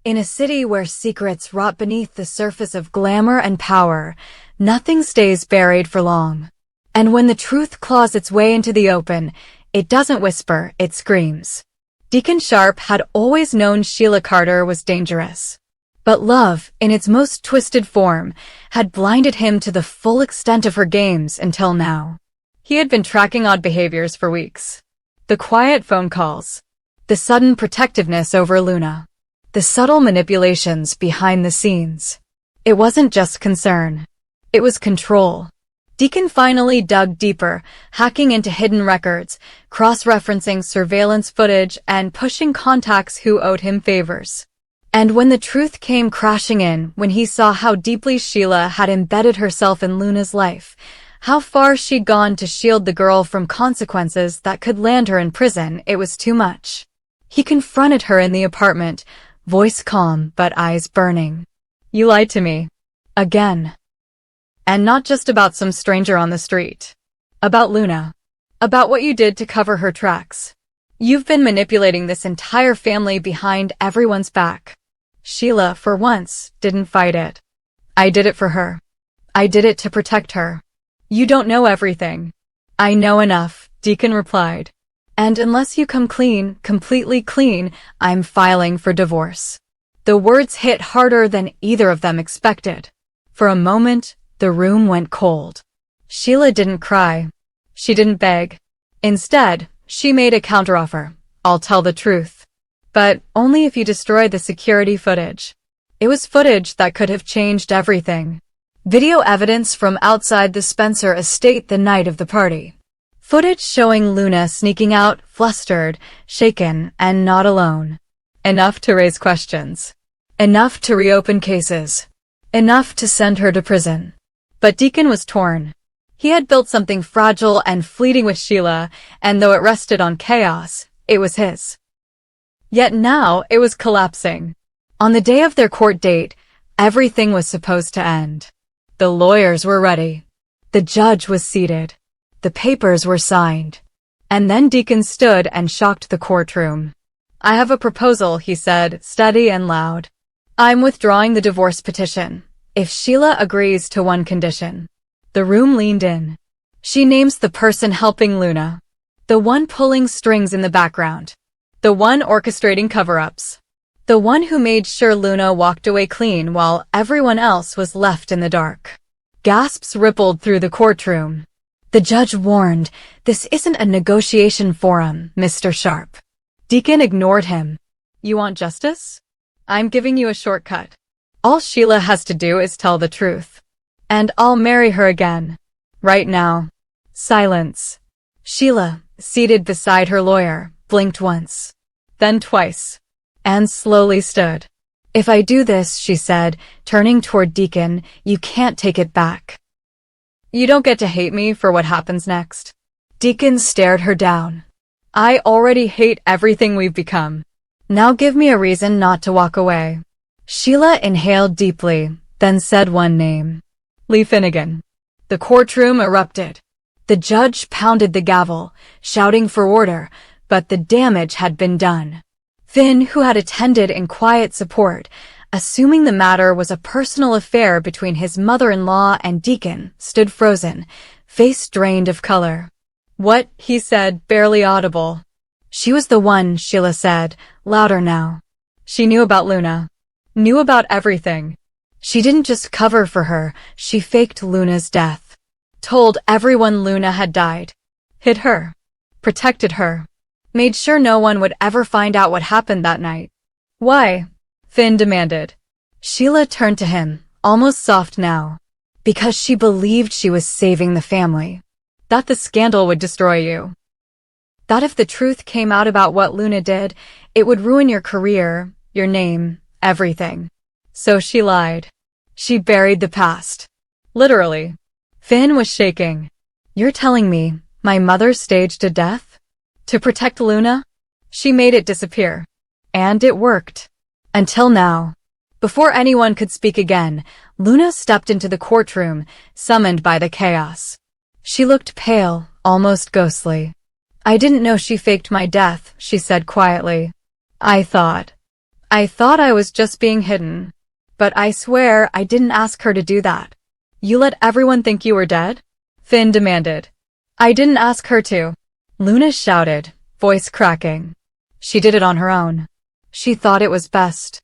In a city where secrets rot beneath the surface of glamour and power, nothing stays buried for long. And when the truth claws its way into the open, it doesn't whisper, it screams. Deacon Sharp had always known Sheila Carter was dangerous. But love, in its most twisted form, had blinded him to the full extent of her games until now. He had been tracking odd behaviors for weeks. The quiet phone calls, the sudden protectiveness over Luna, the subtle manipulations behind the scenes. It wasn't just concern. It was control. Deacon finally dug deeper, hacking into hidden records, cross-referencing surveillance footage, and pushing contacts who owed him favors. And when the truth came crashing in, when he saw how deeply Sheila had embedded herself in Luna's life, how far she'd gone to shield the girl from consequences that could land her in prison, it was too much. He confronted her in the apartment, voice calm but eyes burning. "You lied to me. Again. And not just about some stranger on the street. About Luna. About what you did to cover her tracks. You've been manipulating this entire family behind everyone's back." Sheila, for once, didn't fight it. "I did it for her. I did it to protect her." "You don't know everything." "I know enough," Deacon replied. "And unless you come clean, completely clean, I'm filing for divorce." The words hit harder than either of them expected. For a moment, the room went cold. Sheila didn't cry. She didn't beg. Instead, she made a counteroffer. "I'll tell the truth. But only if you destroy the security footage." It was footage that could have changed everything. Video evidence from outside the Spencer estate the night of the party. Footage showing Luna sneaking out, flustered, shaken, and not alone. Enough to raise questions. Enough to reopen cases. Enough to send her to prison. But Deacon was torn. He had built something fragile and fleeting with Sheila, and though it rested on chaos, it was his. Yet now it was collapsing. On the day of their court date, everything was supposed to end. The lawyers were ready. The judge was seated. The papers were signed. And then Deacon stood and shocked the courtroom. "I have a proposal," he said, steady and loud. "I'm withdrawing the divorce petition, if Sheila agrees to one condition." The room leaned in. "She names the person helping Luna. The one pulling strings in the background. The one orchestrating cover-ups. The one who made sure Luna walked away clean while everyone else was left in the dark." Gasps rippled through the courtroom. The judge warned, "This isn't a negotiation forum, Mr. Sharp." Deacon ignored him. "You want justice? I'm giving you a shortcut. All Sheila has to do is tell the truth. And I'll marry her again. Right now." Silence. Sheila, seated beside her lawyer, blinked once. Then twice. And slowly stood. "If I do this," she said, turning toward Deacon, "you can't take it back. You don't get to hate me for what happens next." Deacon stared her down. "I already hate everything we've become. Now give me a reason not to walk away." Sheila inhaled deeply, then said one name. "Lee Finnegan." The courtroom erupted. The judge pounded the gavel, shouting for order, but the damage had been done. Finn, who had attended in quiet support, assuming the matter was a personal affair between his mother-in-law and Deacon, stood frozen, face drained of color. "What?" he said, barely audible. "She was the one," Sheila said, louder now. "She knew about Luna. Knew about everything. She didn't just cover for her, she faked Luna's death. Told everyone Luna had died. Hid her. Protected her. Made sure no one would ever find out what happened that night." "Why?" Finn demanded. Sheila turned to him, almost soft now. "Because she believed she was saving the family. That the scandal would destroy you. That if the truth came out about what Luna did, it would ruin your career, your name, everything. So she lied. She buried the past. Literally." Finn was shaking. "You're telling me my mother staged a death? To protect Luna? She made it disappear. And it worked. Until now." Before anyone could speak again, Luna stepped into the courtroom, summoned by the chaos. She looked pale, almost ghostly. "I didn't know she faked my death," she said quietly. I thought I thought I was just being hidden. But I swear I didn't ask her to do that. You let everyone think you were dead? Finn demanded. I didn't ask her to. Luna shouted, voice cracking. She did it on her own. She thought it was best.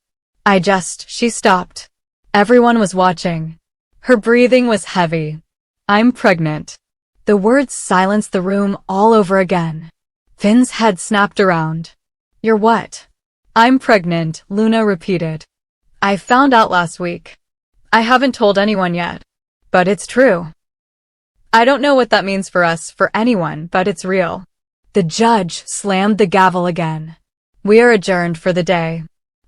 She stopped. Everyone was watching. Her breathing was heavy. I'm pregnant. The words silenced the room all over again. Finn's head snapped around. You're what? I'm pregnant, Luna repeated. I found out last week. I haven't told anyone yet. But it's true. I don't know what that means for us, for anyone, but it's real. The judge slammed the gavel again. We are adjourned for the day.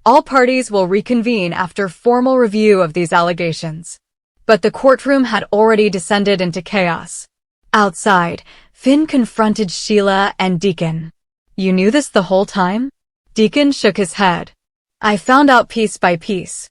All parties will reconvene after formal review of these allegations. But the courtroom had already descended into chaos. Outside, Finn confronted Sheila and Deacon. You knew this the whole time? Deacon shook his head. I found out piece by piece.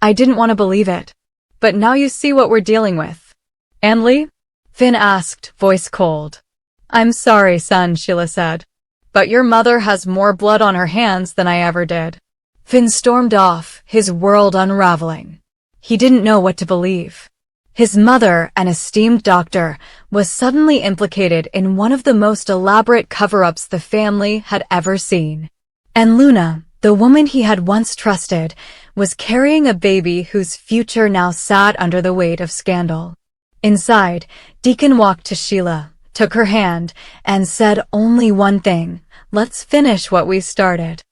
I didn't want to believe it. But now you see what we're dealing with. Anley? Finn asked, voice cold. I'm sorry, son, Sheila said. But your mother has more blood on her hands than I ever did. Finn stormed off, his world unraveling. He didn't know what to believe. His mother, an esteemed doctor, was suddenly implicated in one of the most elaborate cover-ups the family had ever seen. And Luna, the woman he had once trusted, was carrying a baby whose future now sat under the weight of scandal. Inside, Deacon walked to Sheila, took her hand, and said only one thing, let's finish what we started.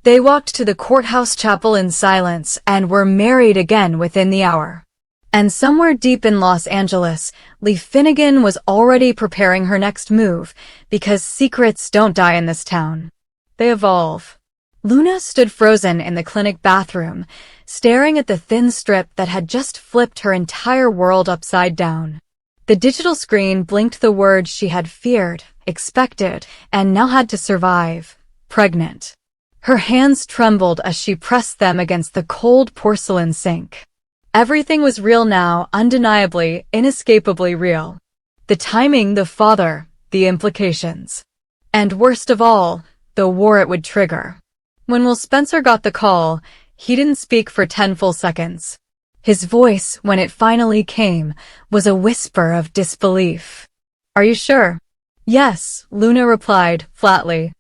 They walked to the courthouse chapel in silence and were married again within the hour. And somewhere deep in Los Angeles, Lee Finnegan was already preparing her next move, because secrets don't die in this town. They evolve. Luna stood frozen in the clinic bathroom, staring at the thin strip that had just flipped her entire world upside down. The digital screen blinked the words she had feared, expected, and now had to survive. Pregnant. Her hands trembled as she pressed them against the cold porcelain sink. Everything was real now, undeniably, inescapably real. The timing, the father, the implications. And worst of all, the war it would trigger. When Will Spencer got the call, he didn't speak for 10 full seconds. His voice, when it finally came, was a whisper of disbelief. Are you sure? Yes, Luna replied, flatly.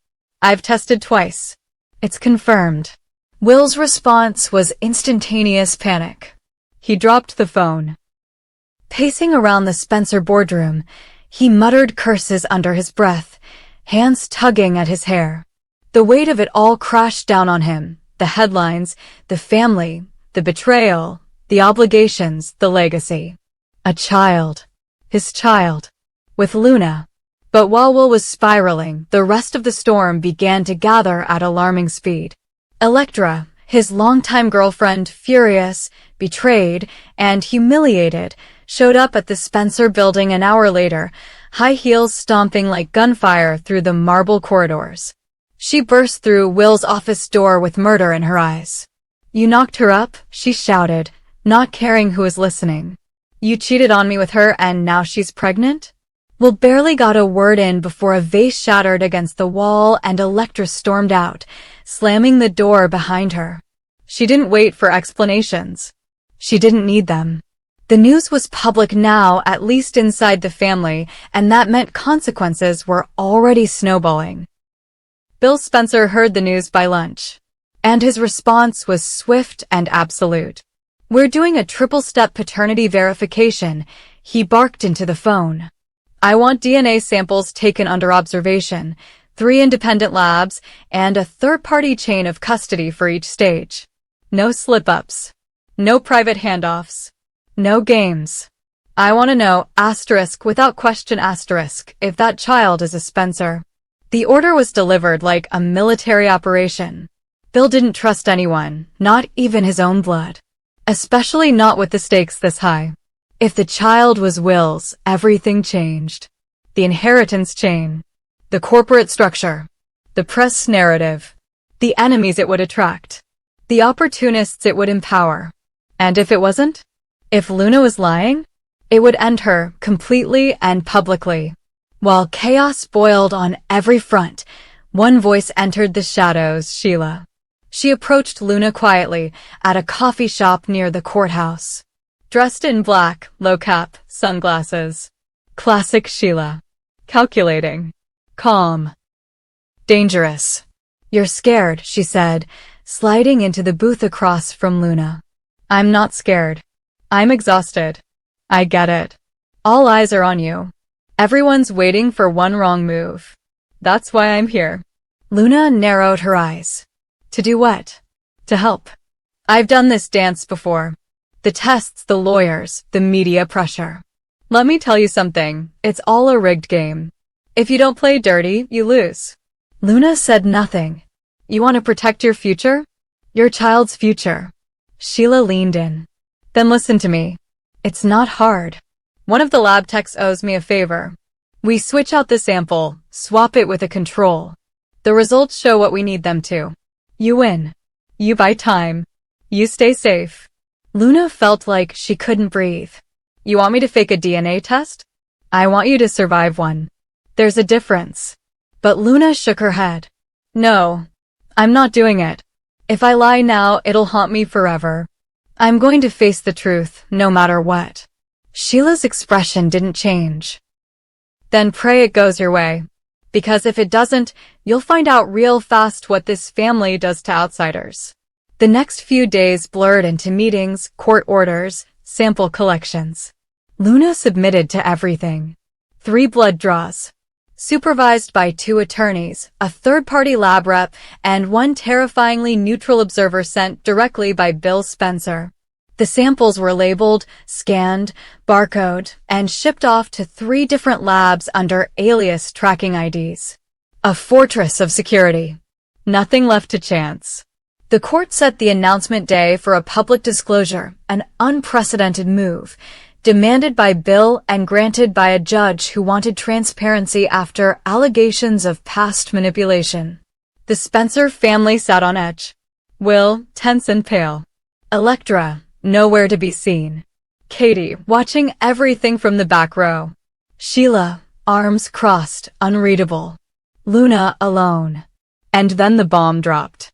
I've tested twice. It's confirmed. Will's response was instantaneous panic. He dropped the phone. Pacing around the Spencer boardroom, he muttered curses under his breath, hands tugging at his hair. The weight of it all crashed down on him, the headlines, the family, the betrayal, the obligations, the legacy. A child. His child. With Luna. But while Will was spiraling, the rest of the storm began to gather at alarming speed. Electra, his longtime girlfriend, furious, betrayed, and humiliated, showed up at the Spencer building an hour later, high heels stomping like gunfire through the marble corridors. She burst through Will's office door with murder in her eyes. You knocked her up, she shouted, not caring who was listening. You cheated on me with her and now she's pregnant? Will barely got a word in before a vase shattered against the wall and Electra stormed out, slamming the door behind her. She didn't wait for explanations. She didn't need them. The news was public now, at least inside the family, and that meant consequences were already snowballing. Bill Spencer heard the news by lunch. And his response was swift and absolute. We're doing a triple-step paternity verification, he barked into the phone. I want DNA samples taken under observation, 3 independent labs, and a third-party chain of custody for each stage. No slip-ups. No private handoffs. No games. I want to know, without question, if that child is a Spencer. The order was delivered like a military operation. Bill didn't trust anyone, not even his own blood. Especially not with the stakes this high. If the child was Will's, everything changed. The inheritance chain. The corporate structure. The press narrative. The enemies it would attract. The opportunists it would empower. And if it wasn't? If Luna was lying? It would end her, completely and publicly. While chaos boiled on every front, one voice entered the shadows, Sheila. She approached Luna quietly at a coffee shop near the courthouse. Dressed in black, low cap, sunglasses. Classic Sheila. Calculating. Calm. Dangerous. You're scared, she said, sliding into the booth across from Luna. I'm not scared. I'm exhausted. I get it. All eyes are on you. Everyone's waiting for one wrong move. That's why I'm here. Luna narrowed her eyes. To do what? To help. I've done this dance before. The tests, the lawyers, the media pressure. Let me tell you something, it's all a rigged game. If you don't play dirty, you lose. Luna said nothing. You want to protect your future? Your child's future. Sheila leaned in. Then listen to me. It's not hard. One of the lab techs owes me a favor. We switch out the sample, swap it with a control. The results show what we need them to. You win. You buy time. You stay safe. Luna felt like she couldn't breathe. You want me to fake a DNA test? I want you to survive one. There's a difference. But Luna shook her head. No, I'm not doing it. If I lie now, it'll haunt me forever. I'm going to face the truth, no matter what. Sheila's expression didn't change. Then pray it goes your way. Because if it doesn't, you'll find out real fast what this family does to outsiders. The next few days blurred into meetings, court orders, sample collections. Luna submitted to everything. 3 blood draws. Supervised by 2 attorneys, a third-party lab rep, and 1 terrifyingly neutral observer sent directly by Bill Spencer. The samples were labeled, scanned, barcoded, and shipped off to 3 different labs under alias tracking IDs. A fortress of security. Nothing left to chance. The court set the announcement day for a public disclosure, an unprecedented move, demanded by Bill and granted by a judge who wanted transparency after allegations of past manipulation. The Spencer family sat on edge. Will, tense and pale. Electra, nowhere to be seen. Katie, watching everything from the back row. Sheila, arms crossed, unreadable. Luna, alone. And then the bomb dropped.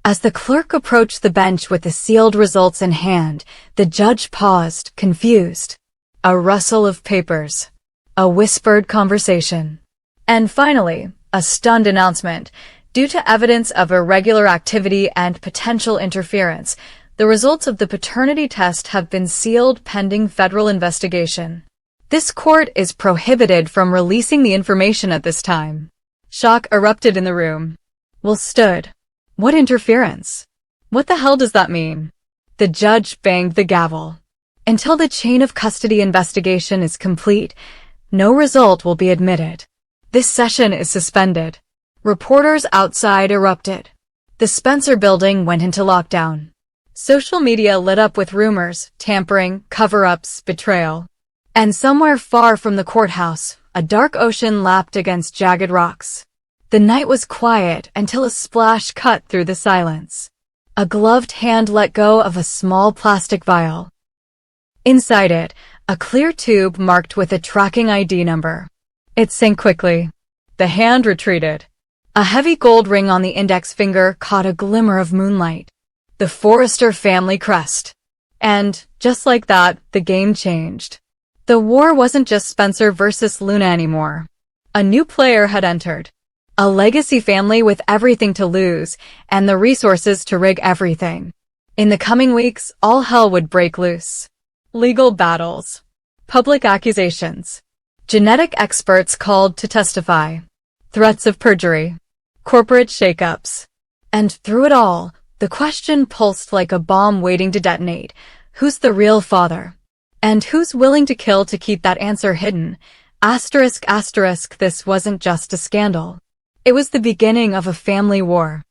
As the clerk approached the bench with the sealed results in hand, the judge paused, confused. A rustle of papers. A whispered conversation. And finally, a stunned announcement. Due to evidence of irregular activity and potential interference, the results of the paternity test have been sealed pending federal investigation. This court is prohibited from releasing the information at this time. Shock erupted in the room. Will stood. What interference? What the hell does that mean? The judge banged the gavel. Until the chain of custody investigation is complete, no result will be admitted. This session is suspended. Reporters outside erupted. The Spencer building went into lockdown. Social media lit up with rumors, tampering, cover-ups, betrayal. And somewhere far from the courthouse, a dark ocean lapped against jagged rocks. The night was quiet until a splash cut through the silence. A gloved hand let go of a small plastic vial. Inside it, a clear tube marked with a tracking ID number. It sank quickly. The hand retreated. A heavy gold ring on the index finger caught a glimmer of moonlight. The Forrester family crest. And, just like that, the game changed. The war wasn't just Spencer versus Luna anymore. A new player had entered. A legacy family with everything to lose, and the resources to rig everything. In the coming weeks, all hell would break loose. Legal battles. Public accusations. Genetic experts called to testify. Threats of perjury. Corporate shakeups. And through it all, the question pulsed like a bomb waiting to detonate. Who's the real father? And who's willing to kill to keep that answer hidden? Asterisk, asterisk, this wasn't just a scandal. It was the beginning of a family war.